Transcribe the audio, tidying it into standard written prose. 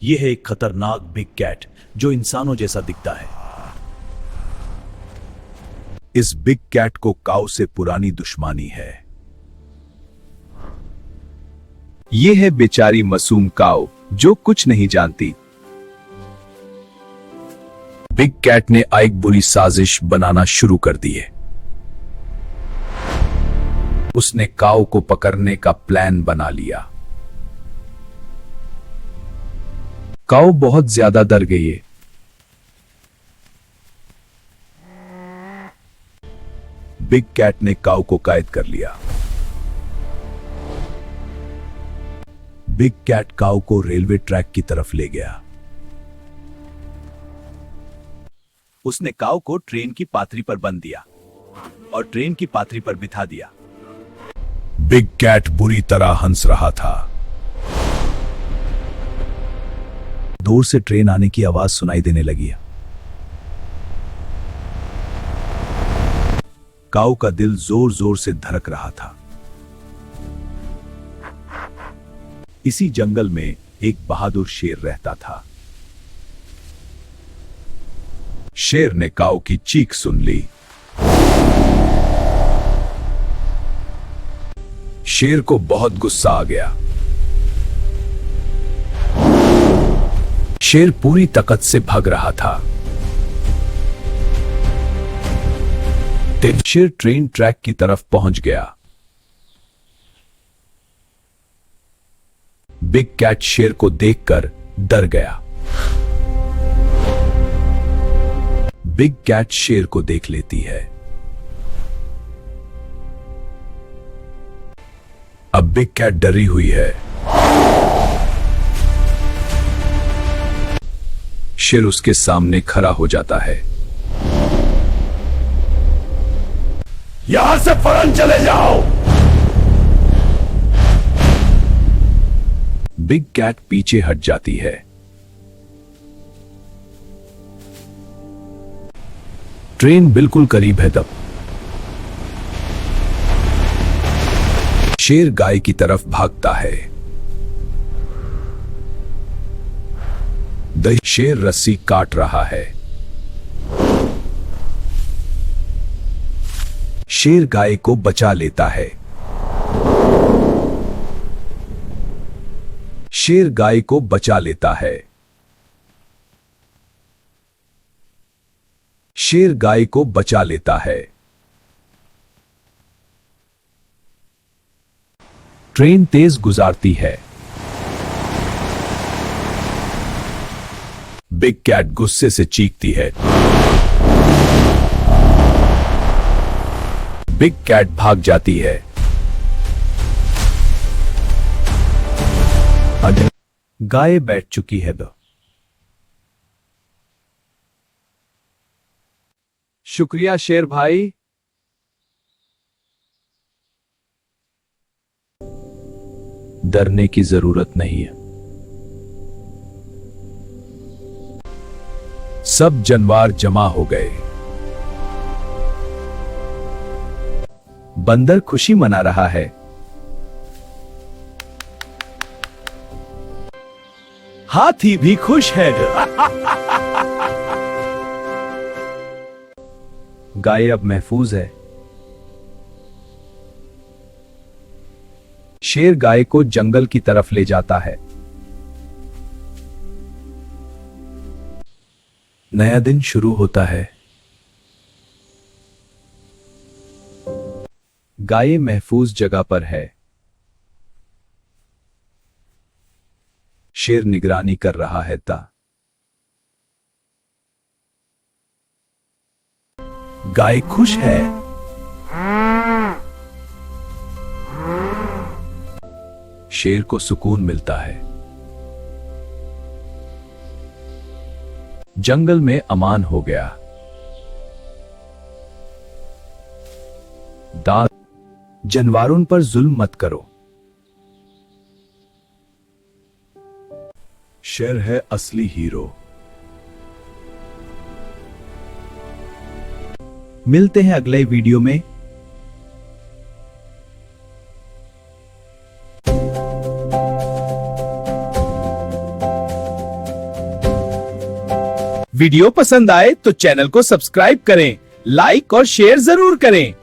यह है एक खतरनाक बिग कैट जो इंसानों जैसा दिखता है। इस बिग कैट को काऊ से पुरानी दुश्मनी है। यह है बेचारी मासूम काऊ जो कुछ नहीं जानती। बिग कैट ने एक बुरी साजिश बनाना शुरू कर दी है। उसने काऊ को पकड़ने का प्लान बना लिया। काऊ बहुत ज्यादा डर गई है। बिग कैट ने काऊ को कैद कर लिया। बिग कैट काऊ को रेलवे ट्रैक की तरफ ले गया। उसने काऊ को ट्रेन की पात्री पर बंद दिया और ट्रेन की पात्री पर बिठा दिया। बिग कैट बुरी तरह हंस रहा था। दूर से ट्रेन आने की आवाज सुनाई देने लगी। काऊ का दिल जोर जोर से धड़क रहा था। इसी जंगल में एक बहादुर शेर रहता था। शेर ने काऊ की चीख सुन ली। शेर को बहुत गुस्सा आ गया। शेर पूरी ताकत से भाग रहा था। शेर ट्रेन ट्रैक की तरफ पहुंच गया। बिग कैट शेर को देखकर डर गया। बिग कैट शेर को देख लेती है। अब बिग कैट डरी हुई है। शेर उसके सामने खड़ा हो जाता है। यहां से फौरन चले जाओ। बिग कैट पीछे हट जाती है। ट्रेन बिल्कुल करीब है तब शेर गाय की तरफ भागता है। शेर रस्सी काट रहा है। शेर गाय को बचा लेता है। शेर गाय को बचा लेता है। शेर गाय को बचा लेता है। ट्रेन तेज गुजरती है। बिग कैट गुस्से से चीखती है। बिग कैट भाग जाती है। गाय बैठ चुकी है। शुक्रिया शेर भाई। डरने की जरूरत नहीं है। सब जानवर जमा हो गए। बंदर खुशी मना रहा है। हाथी भी खुश है। गाय अब महफूज है। शेर गाय को जंगल की तरफ ले जाता है। नया दिन शुरू होता है। गाय महफूज जगह पर है। शेर निगरानी कर रहा है। गाय खुश है। शेर को सुकून मिलता है। जंगल में अमान हो गया। जानवरों पर जुल्म मत करो। शेर है असली हीरो। मिलते हैं अगले वीडियो में। वीडियो पसंद आए तो चैनल को सब्सक्राइब करें, लाइक और शेयर जरूर करें